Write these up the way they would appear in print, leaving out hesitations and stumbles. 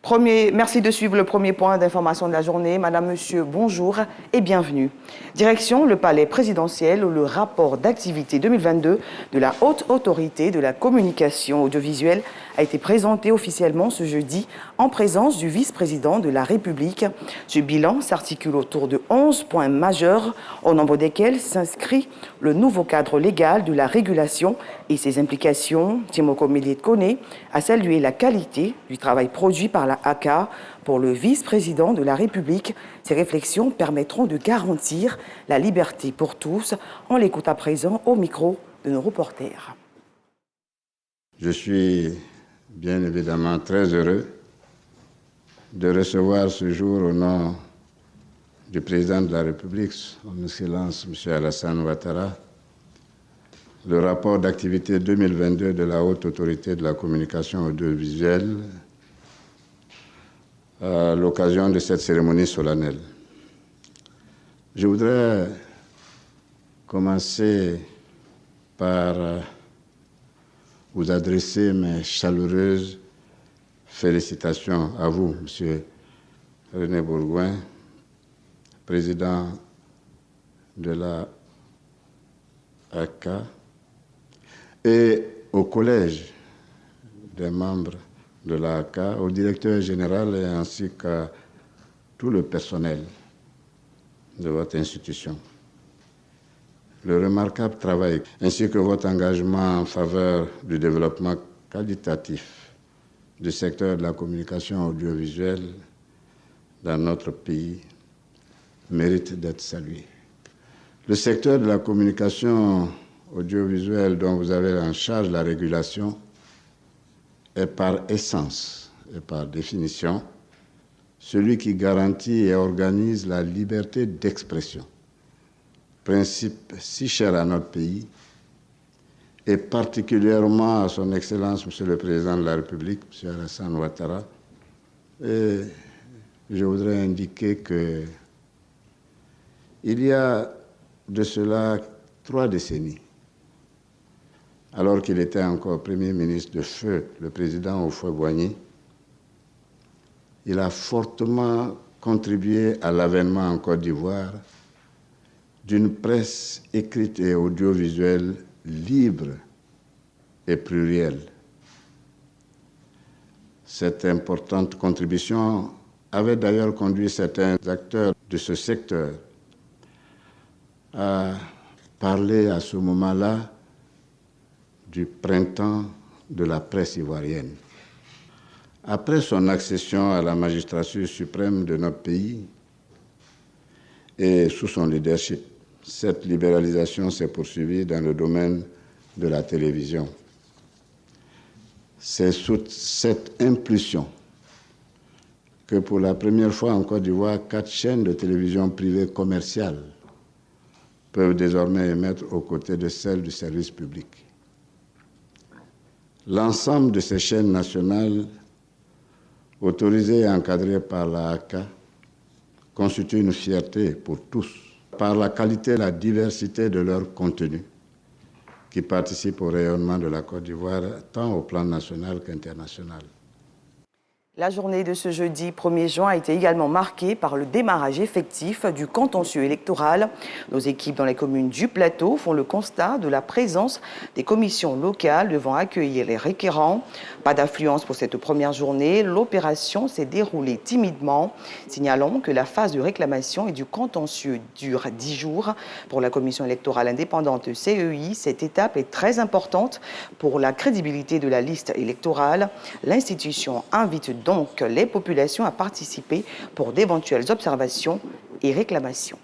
Merci de suivre le premier point d'information de la journée. Madame, Monsieur, bonjour et bienvenue. Direction le palais présidentiel où le rapport d'activité 2022 de la Haute Autorité de la Communication Audiovisuelle a été présenté officiellement ce jeudi en présence du vice-président de la République. Ce bilan s'articule autour de 11 points majeurs, au nombre desquels s'inscrit le nouveau cadre légal de la régulation et ses implications. Timoko Mélié-Koné a salué la qualité du travail produit par la ACA. Pour le vice-président de la République, ces réflexions permettront de garantir la liberté pour tous. On l'écoute à présent au micro de nos reporters. Je suis bien évidemment très heureux de recevoir ce jour au nom du président de la République, son Excellence M. Alassane Ouattara, le rapport d'activité 2022 de la Haute Autorité de la Communication Audiovisuelle à l'occasion de cette cérémonie solennelle. Je voudrais commencer par vous adresser mes chaleureuses félicitations à vous, M. René Bourgoin, président de la ACA, et au collège des membres de la ACA, au directeur général et ainsi qu'à tout le personnel de votre institution. Le remarquable travail ainsi que votre engagement en faveur du développement qualitatif du secteur de la communication audiovisuelle dans notre pays mérite d'être salué. Le secteur de la communication audiovisuelle dont vous avez en charge la régulation est par essence et par définition celui qui garantit et organise la liberté d'expression, principe si cher à notre pays et particulièrement à son Excellence, Monsieur le Président de la République, M. Alassane Ouattara. Et je voudrais indiquer que il y a de cela 3 décennies, alors qu'il était encore Premier ministre de feu, le président Houphouët-Boigny, il a fortement contribué à l'avènement en Côte d'Ivoire d'une presse écrite et audiovisuelle libre et plurielle. Cette importante contribution avait d'ailleurs conduit certains acteurs de ce secteur à parler à ce moment-là du printemps de la presse ivoirienne. Après son accession à la magistrature suprême de notre pays et sous son leadership, cette libéralisation s'est poursuivie dans le domaine de la télévision. C'est sous cette impulsion que pour la première fois en Côte d'Ivoire, 4 chaînes de télévision privées commerciales peuvent désormais émettre aux côtés de celles du service public. L'ensemble de ces chaînes nationales, autorisées et encadrées par la ACA, constitue une fierté pour tous, par la qualité et la diversité de leur contenu, qui participent au rayonnement de la Côte d'Ivoire, tant au plan national qu'international. La journée de ce jeudi 1er juin a été également marquée par le démarrage effectif du contentieux électoral. Nos équipes dans les communes du plateau font le constat de la présence des commissions locales devant accueillir les requérants. Pas d'affluence pour cette première journée. L'opération s'est déroulée timidement. Signalons que la phase de réclamation et du contentieux dure 10 jours. Pour la commission électorale indépendante CEI, cette étape est très importante pour la crédibilité de la liste électorale. L'institution invite donc les populations à participer pour d'éventuelles observations et réclamations.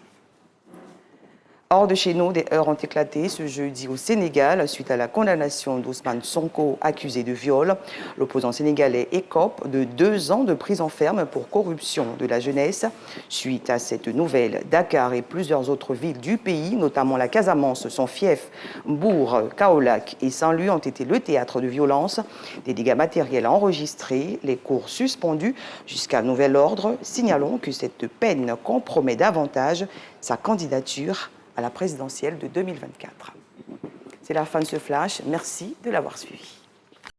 Hors de chez nous, des heurts ont éclaté ce jeudi au Sénégal suite à la condamnation d'Ousmane Sonko accusé de viol. L'opposant sénégalais écope de 2 ans de prison ferme pour corruption de la jeunesse. Suite à cette nouvelle, Dakar et plusieurs autres villes du pays, notamment la Casamance, son fief, Mbour, Kaolack et Saint-Louis ont été le théâtre de violences. Des dégâts matériels enregistrés, les cours suspendus jusqu'à nouvel ordre. Signalons que cette peine compromet davantage sa candidature à la présidentielle de 2024. C'est la fin de ce flash. Merci de l'avoir suivi.